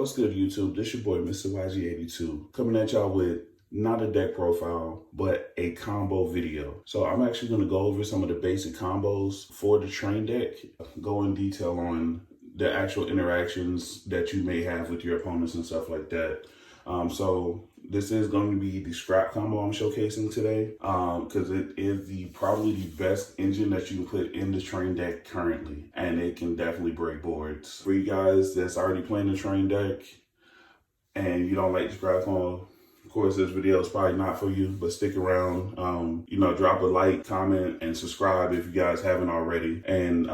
What's good, YouTube? This your boy, Mr. YG82, coming at y'all with not a deck profile, but a combo video. So I'm actually going to go over some of the basic combos for the train deck, go in detail on the actual interactions that you may have with your opponents and stuff like that. So this is going to be the scrap combo I'm showcasing today, because it is probably the best engine that you can put in the train deck currently, and it can definitely break boards. For you guys that's already playing the train deck and you don't like the scrap combo, of course, this video is probably not for you, but stick around. Drop a like, comment, and subscribe if you guys haven't already. And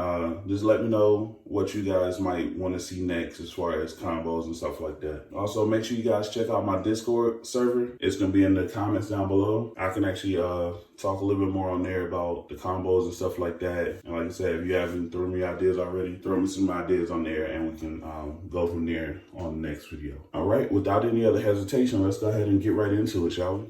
just let me know what you guys might want to see next as far as combos and stuff like that. Also, make sure you guys check out my Discord server. It's going to be in the comments down below. I can actually talk a little bit more on there about the combos and stuff like that. And like I said, if you haven't thrown me ideas already, throw me some ideas on there and we can go from there on the next video. All right, without any other hesitation, let's go ahead and get right into it, shall we?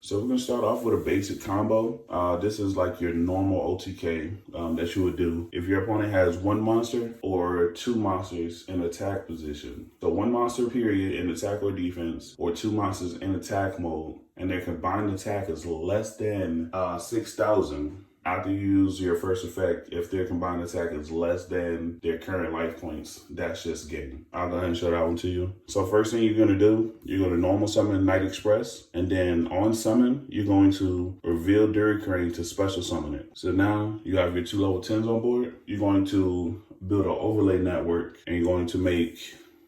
So we're going to start off with a basic combo. This is like your normal OTK that you would do if your opponent has one monster or two monsters in attack position. So one monster period in attack or defense, or two monsters in attack mode, and their combined attack is less than 6,000. After you use your first effect, if their combined attack is less than their current life points, that's just game. I'll go ahead and show that one to you. So first thing you're going to do, you're going to normal summon Night Express, and then on summon, you're going to reveal Duricrane to special summon it. So now you have your two level 10s on board. You're going to build an overlay network, and you're going to make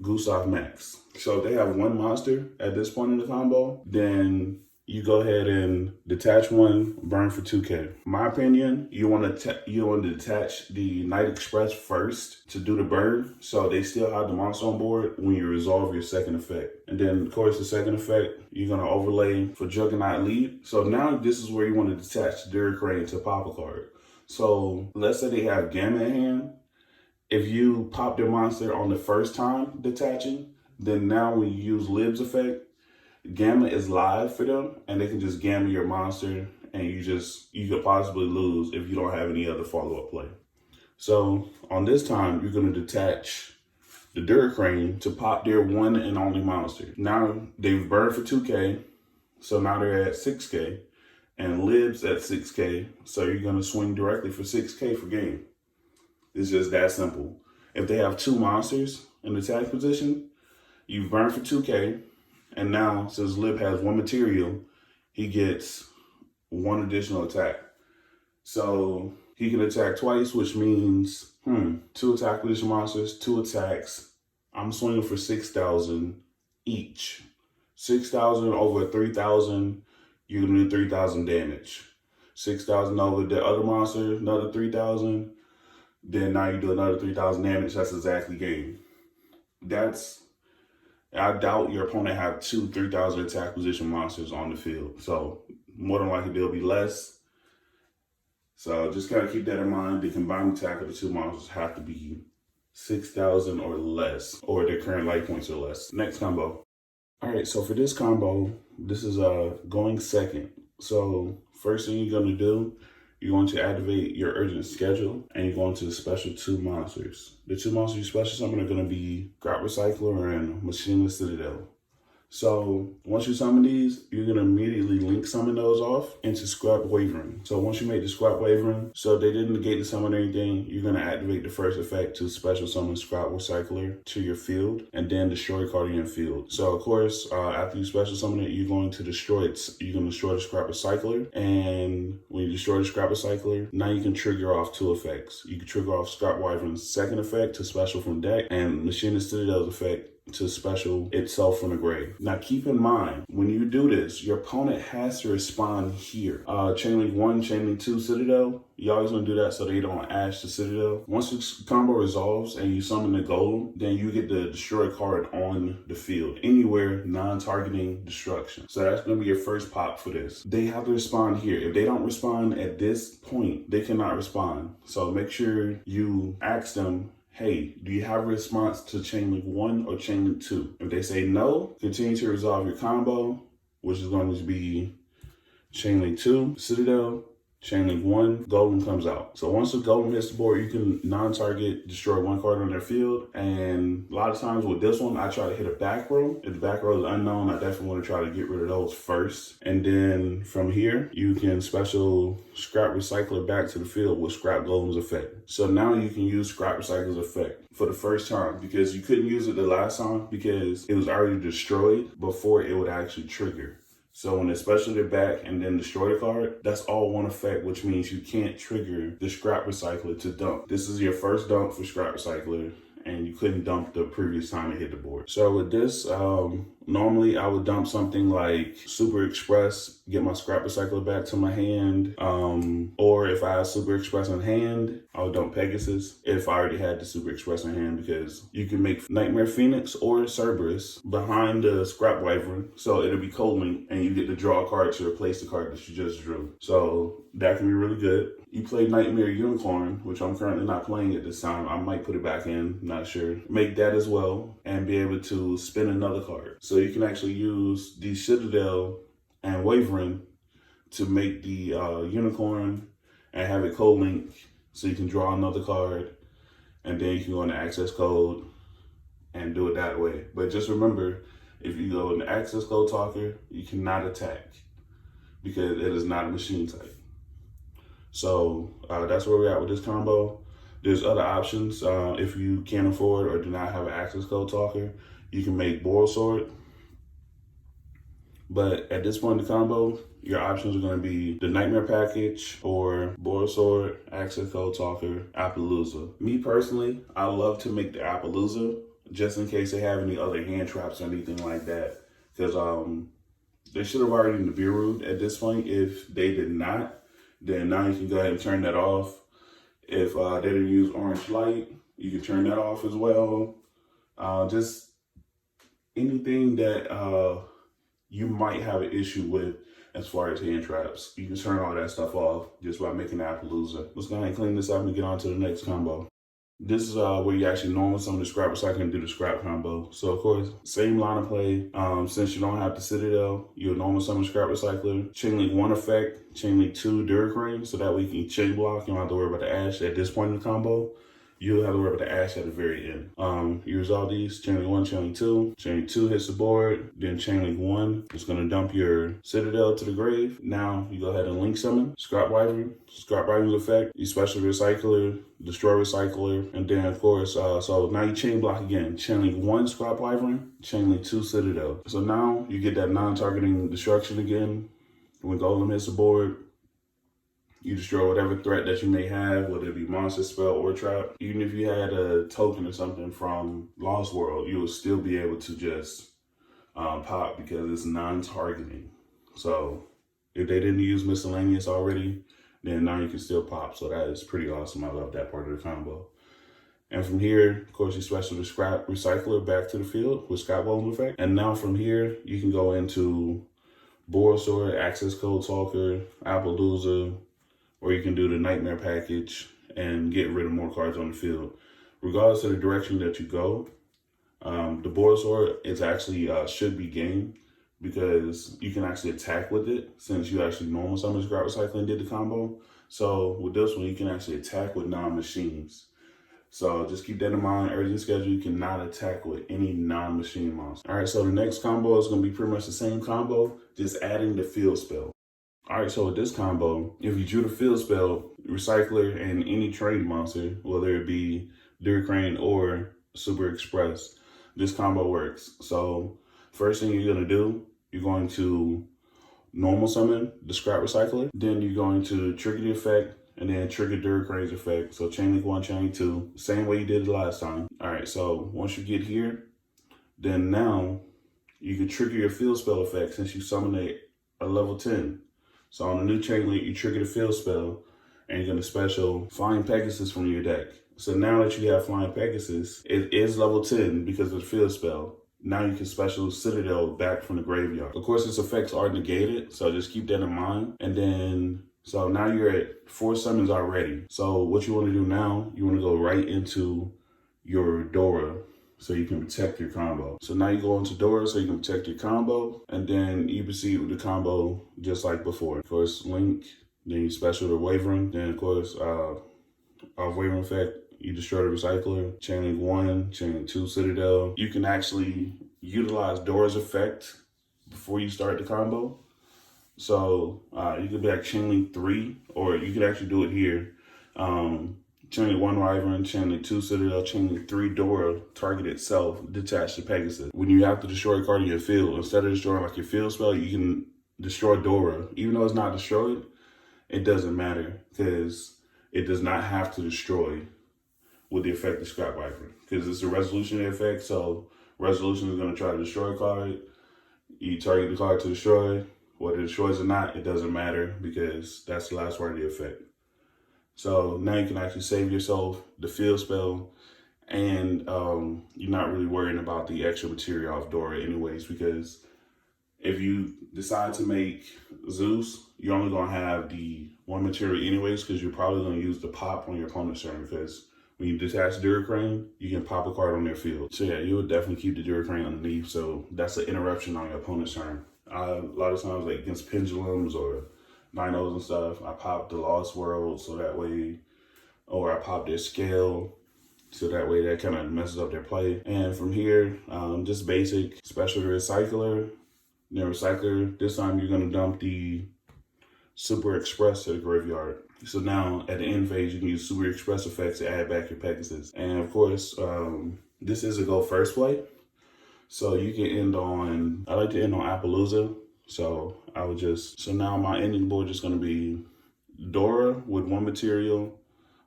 Gustav Max. So if they have one monster at this point in the combo, then you go ahead and detach one, burn for 2K. My opinion, you want to detach the Night Express first to do the burn, so they still have the monster on board when you resolve your second effect. And then, of course, the second effect, you're going to overlay for Juggernaut Lead. So now this is where you want to detach Duricrane to pop a card. So let's say they have Gamma in hand. If you pop their monster on the first time detaching, then now when you use Lib's effect, Gamma is live for them, and they can just Gamma your monster, and you could possibly lose if you don't have any other follow-up play. So on this time, you're going to detach the Duricrane to pop their one and only monster. Now they've burned for 2K, so now they're at 6K, and Lib's at 6K, so you're going to swing directly for 6K for game. It's just that simple. If they have two monsters in attack position, you've burned for 2K, and now, since Lib has one material, he gets one additional attack. So he can attack twice, which means, two attack position monsters, two attacks. I'm swinging for 6,000 each. 6,000 over 3,000, you're going to do 3,000 damage. 6,000 over the other monster, another 3,000. Then now you do another 3,000 damage. That's exactly game. I doubt your opponent have two 3,000 attack position monsters on the field. So more than likely there'll be less. So just kind of keep that in mind. The combined attack of the two monsters have to be 6,000 or less, or their current life points or less. Next combo. All right, so for this combo, this is going second. So first thing you're going to do, you're going to activate your urgent schedule, and you're going to special two monsters. The two monsters you special summon are going to be Scrap Recycler and Machineless Citadel. So once you summon these, you're going to immediately link summon those off into Scrap Wavering. So once you make the Scrap Wavering, so they didn't negate the summon or anything, you're going to activate the first effect to special summon Scrap Recycler to your field, and then destroy card in your field. So of course, after you special summon it, you're going to destroy it. You're going to destroy the Scrap Recycler, and when you destroy the Scrap Recycler, now you can trigger off two effects. You can trigger off Scrap Wyvern's second effect to special from deck, and Machineless Citadel's effect to special itself from the grave. Now keep in mind, when you do this, your opponent has to respond here. Chainlink 1, Chainlink 2, Citadel, you always want to do that so they don't ash the Citadel. Once the combo resolves and you summon the Golem, then you get the destroy card on the field, anywhere non-targeting destruction. So that's going to be your first pop for this. They have to respond here. If they don't respond at this point, they cannot respond. So make sure you ask them, hey, do you have a response to Chainlink 1 or Chainlink 2? If they say no, continue to resolve your combo, which is going to be Chainlink 2, Citadel, Chain link 1, golem comes out. So once the golem hits the board, you can non-target, destroy 1 card on their field. And a lot of times with this one, I try to hit a back row. If the back row is unknown, I definitely want to try to get rid of those first. And then from here, you can special scrap recycler back to the field with scrap golem's effect. So now you can use scrap recycler's effect for the first time, because you couldn't use it the last time because it was already destroyed before it would actually trigger. So when it's special it back and then destroy the card, that's all one effect, which means you can't trigger the scrap recycler to dump. This is your first dump for scrap recycler, and you couldn't dump the previous time it hit the board. So with this, normally I would dump something like Super Express, get my scrap recycler back to my hand. Or if I have Super Express in hand, I would dump Pegasus if I already had the Super Express in hand, because you can make Nightmare Phoenix or Cerberus behind the Scrap Wyvern. So it'll be cold link and you get to draw a card to replace the card that you just drew. So that can be really good. You play Nightmare Unicorn, which I'm currently not playing at this time. I might put it back in, not sure. Make that as well and be able to spin another card. So you can actually use the Citadel and Wyvern to make the Unicorn and have it cold link so you can draw another card, and then you can go into access code and do it that way. But just remember, if you go into access code talker, you cannot attack because it is not a machine type. So that's where we're at with this combo. There's other options. If you can't afford or do not have an access code talker, you can make Boral Sword. But at this point in the combo, your options are going to be the Nightmare Package or Boral Sword, Access Code Talker, Appaloosa. Me personally, I love to make the Appaloosa just in case they have any other hand traps or anything like that. Because they should have already Nibiru'd at this point. If they did not, then now you can go ahead and turn that off. If they didn't use Orange Light, you can turn that off as well. Just anything that you might have an issue with as far as hand traps, you can turn all that stuff off just by making Appaloosa. Let's go ahead and clean this up and get on to the next combo. This is where you actually normal summon the scrap recycle and do the scrap combo. So of course, same line of play. Since you don't have the Citadel, you'll normal summon scrap recycler. Chain link 1 effect, chain link 2 Duracrane, so that way you can chain block. You don't have to worry about the Ash at this point in the combo. You'll have to worry about the Ash at the very end. You resolve these, chain link 1, chain link 2. Chain link 2 hits the board, then chain link 1 is gonna dump your Citadel to the grave. Now you go ahead and link summon, Scrap Wyvern, Scrap Wyvern's effect, you special recycler, destroy recycler, and then of course, so now you chain block again. Chain link 1 Scrap Wyvern, chain link 2 Citadel. So now you get that non-targeting destruction again. When Golem hits the board, you destroy whatever threat that you may have, whether it be monster, spell, or trap. Even if you had a token or something from Lost World, you will still be able to just pop because it's non-targeting. So if they didn't use miscellaneous already, then now you can still pop. So that is pretty awesome. I love that part of the combo. And from here, of course, you special the scrap recycler back to the field with Scrap Golem effect. And now from here, you can go into Boral Sword, Access Code Talker, Appaloosa, or you can do the Nightmare Package and get rid of more cards on the field. Regardless of the direction that you go, the Boral Sword is actually should be game because you can actually attack with it since you actually normal summon scrap recycle and did the combo. So with this one, you can actually attack with non-machines. So just keep that in mind. Urgent schedule, you cannot attack with any non-machine monster. All right, so the next combo is going to be pretty much the same combo, just adding the field spell. All right, so with this combo, if you drew the field spell, recycler, and any trained monster, whether it be Duracrane or Super Express, this combo works. So first thing you're gonna do, you're going to normal summon the scrap recycler. Then you're going to trigger the effect and then trigger Duracrane's effect. So chain link 1, chain link 2, same way you did it last time. All right, so once you get here, then now you can trigger your field spell effect since you summoned a level 10. So on the new chain link, you trigger the field spell and you're gonna special Flying Pegasus from your deck. So now that you have Flying Pegasus, it is level 10 because of the field spell. Now you can special Citadel back from the graveyard. Of course, its effects are negated, so just keep that in mind. And then, so now you're at 4 summons already. So what you wanna do now, you wanna go right into your Dora so you can protect your combo. So now you go into Dora so you can protect your combo, and then you proceed with the combo just like before. First link, Then you special the wavering. Then of course, off wavering effect, you destroy the recycler. Chain link 1, chain link 2 Citadel. You can actually utilize Dora's effect before you start the combo. So you could be like chain link 3, or you could actually do it here. Chain link 1 Wyvern, chain link 2 Citadel, chain link 3 Dora, target itself, detach to Pegasus. When you have to destroy a card in your field, instead of destroying like your field spell, you can destroy Dora. Even though it's not destroyed, it doesn't matter because it does not have to destroy with the effect of Scrap Wyvern because it's a resolution effect. So resolution is going to try to destroy a card. You target the card to destroy. Whether it destroys or not, it doesn't matter because that's the last word of the effect. So now you can actually save yourself the field spell, and you're not really worrying about the extra material off Dora anyways, because if you decide to make Zeus, you're only going to have the one material anyways, because you're probably going to use the pop on your opponent's turn, because when you detach Duracrane, you can pop a card on their field. So yeah, you would definitely keep the Duracrane underneath, so that's an interruption on your opponent's turn. A lot of times, like against pendulums or Dinos and stuff, I pop the Lost World so that way, or I pop their scale so that way that kind of messes up their play. And from here, just basic, special the recycler. Then recycler, this time you're gonna dump the Super Express to the graveyard. So now at the end phase, you can use Super Express effects to add back your Pegasus. And of course, this is a go first play. So you can end on, I like to end on Appaloosa. So so now my ending board is gonna be Dora with 1 material,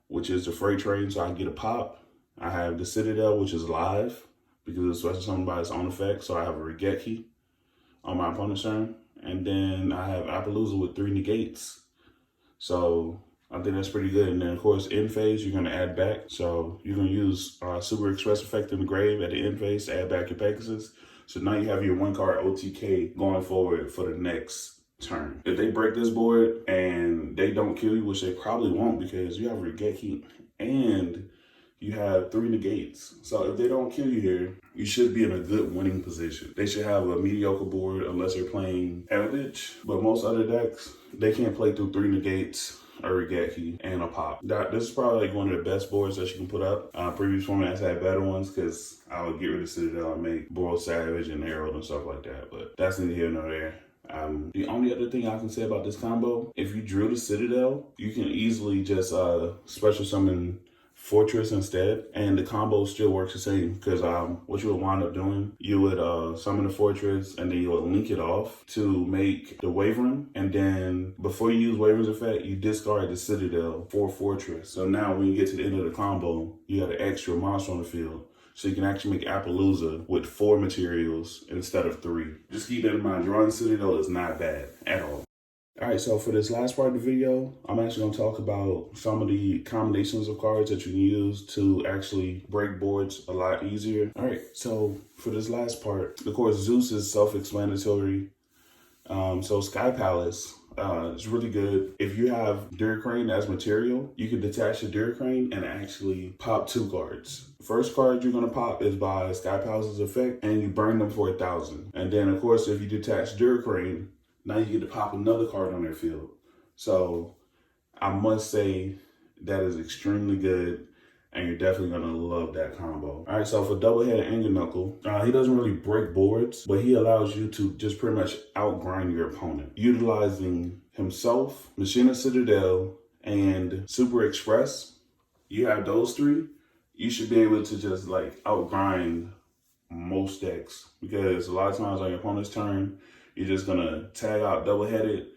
which is the freight train, so I can get a pop. I have the Citadel, which is live because it's special summoned by its own effect. So I have a Regeki on my opponent's turn. And then I have Appaloosa with 3 negates. So I think that's pretty good. And then of course, end phase, you're gonna add back. So you're gonna use Super Express effect in the grave at the end phase to add back your Pegasus. So now you have your 1 card OTK going forward for the next turn. If they break this board and they don't kill you, which they probably won't because you have Regeki and you have 3 negates. So if they don't kill you here, you should be in a good winning position. They should have a mediocre board unless they're playing Eldritch, but most other decks, they can't play through 3 negates, a Regeki, and a pop. This is probably like one of the best boards that you can put up. Previous formats had better ones because I would get rid of Citadel and make Boiled Savage and Herald and stuff like that, but that's neither here nor there. The only other thing I can say about this combo, if you drew the Citadel, you can easily just special summon Fortress instead, and the combo still works the same because what you would wind up doing, you would summon the Fortress and then you would link it off to make the Wavering, and then before you use Wavering's effect, you discard the Citadel for Fortress. So now when you get to the end of the combo, you got an extra monster on the field. So you can actually make Appaloosa with 4 materials instead of 3. Just keep that in mind, drawing Citadel is not bad at all. All right, so for this last part of the video, I'm actually going to talk about some of the combinations of cards that you can use to actually break boards a lot easier. All right, so for this last part, of course, Zeus is self-explanatory. So Sky Palace is really good. If you have Duracrane as material, you can detach the Duracrane and actually pop 2 cards. First card you're going to pop is by Sky Palace's effect, and you burn them for 1,000. And then, of course, if you detach Duracrane, now you get to pop another card on their field. So I must say that is extremely good, and you're definitely going to love that combo. All right, so for Double-Headed Anger Knuckle, he doesn't really break boards, but he allows you to just pretty much outgrind your opponent. Utilizing himself, Machina Citadel, and Super Express, you have those 3, you should be able to just like outgrind most decks, because a lot of times on your opponent's turn, you're just gonna tag out Double-Headed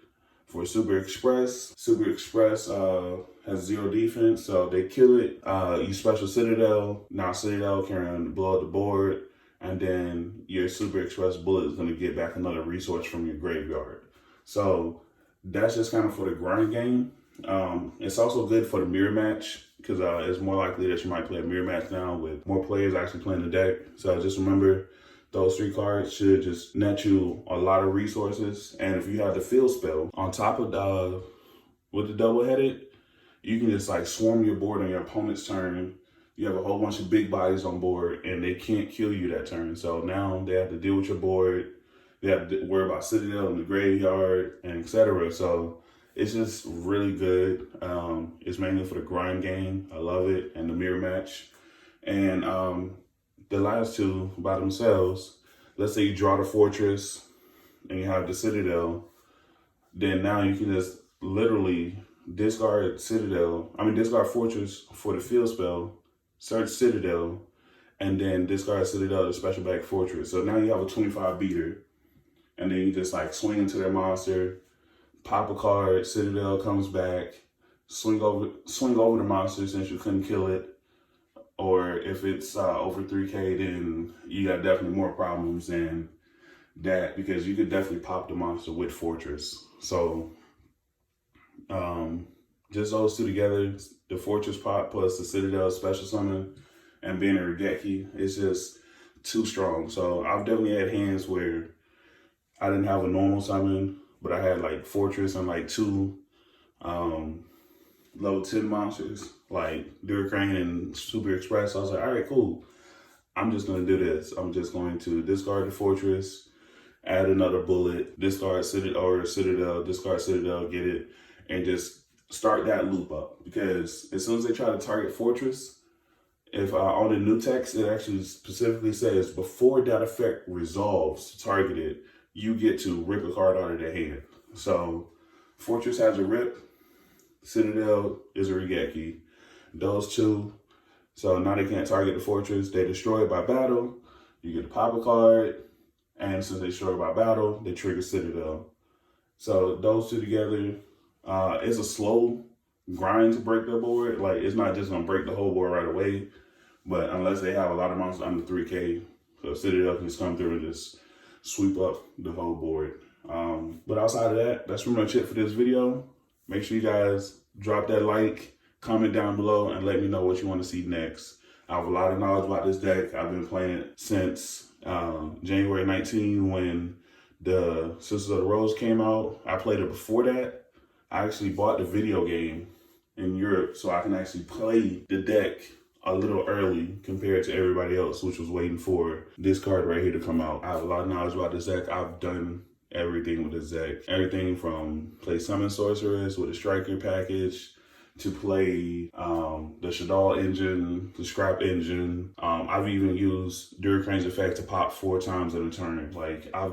for Super Express. Super Express has 0 defense, so they kill it. You special Citadel. Now Citadel can blow up the board, and then your Super Express bullet is gonna get back another resource from your graveyard. So that's just kind of for the grind game. It's also good for the mirror match because it's more likely that you might play a mirror match now with more players actually playing the deck. So just remember, those 3 cards should just net you a lot of resources. And if you have the field spell on top of with the Double-Headed, you can just like swarm your board on your opponent's turn. You have a whole bunch of big bodies on board and they can't kill you that turn. So now they have to deal with your board. They have to worry about Citadel in the graveyard and etc. So It's just really good. It's mainly for the grind game. I love it, and the mirror match. And the last two by themselves, let's say you draw the fortress and you have the citadel, then now you can just literally discard fortress for the field spell, search citadel, and then discard citadel to special back fortress. So now you have a 25 beater, and then you just like swing into their monster, pop a card, citadel comes back, swing over the monster since you couldn't kill it. Or if it's over 3K, then you got definitely more problems than that, because you could definitely pop the monster with fortress. So just those two together, the fortress pop plus the citadel special summon and being a Regeki, it's just too strong. So I've definitely had hands where I didn't have a normal summon, but I had like fortress and like two level 10 monsters like Duracrane and Super Express. I was like, all right, cool. I'm just going to do this. I'm just going to discard the fortress, add another bullet, discard Citadel, discard Citadel, get it, and just start that loop up. Because as soon as they try to target fortress, if on the new text, it actually specifically says before that effect resolves targeted, you get to rip a card out of their hand. So fortress has a rip, Citadel is a Regeki. Those two, so now they can't target the fortress. They destroy it by battle. You get to pop a card, and since they destroy it by battle, they trigger Citadel. So those two together, it's a slow grind to break their board. Like, it's not just gonna break the whole board right away, but unless they have a lot of monsters under 3K, so Citadel can just come through and just sweep up the whole board. But outside of that, that's pretty much it for this video. Make sure you guys drop that like, comment down below, and let me know what you want to see next. I have a lot of knowledge about this deck. I've been playing it since January 19 when the Sisters of the Rose came out. I played it before that. I actually bought the video game in Europe so I can actually play the deck a little early compared to everybody else, which was waiting for this card right here to come out. I have a lot of knowledge about this deck. I've done everything with this deck. Everything from play Summon Sorceress with a Striker package to play the Shadal engine, the Scrap engine. I've even used Duracrane's effect to pop 4 times in a turn. Like, I've done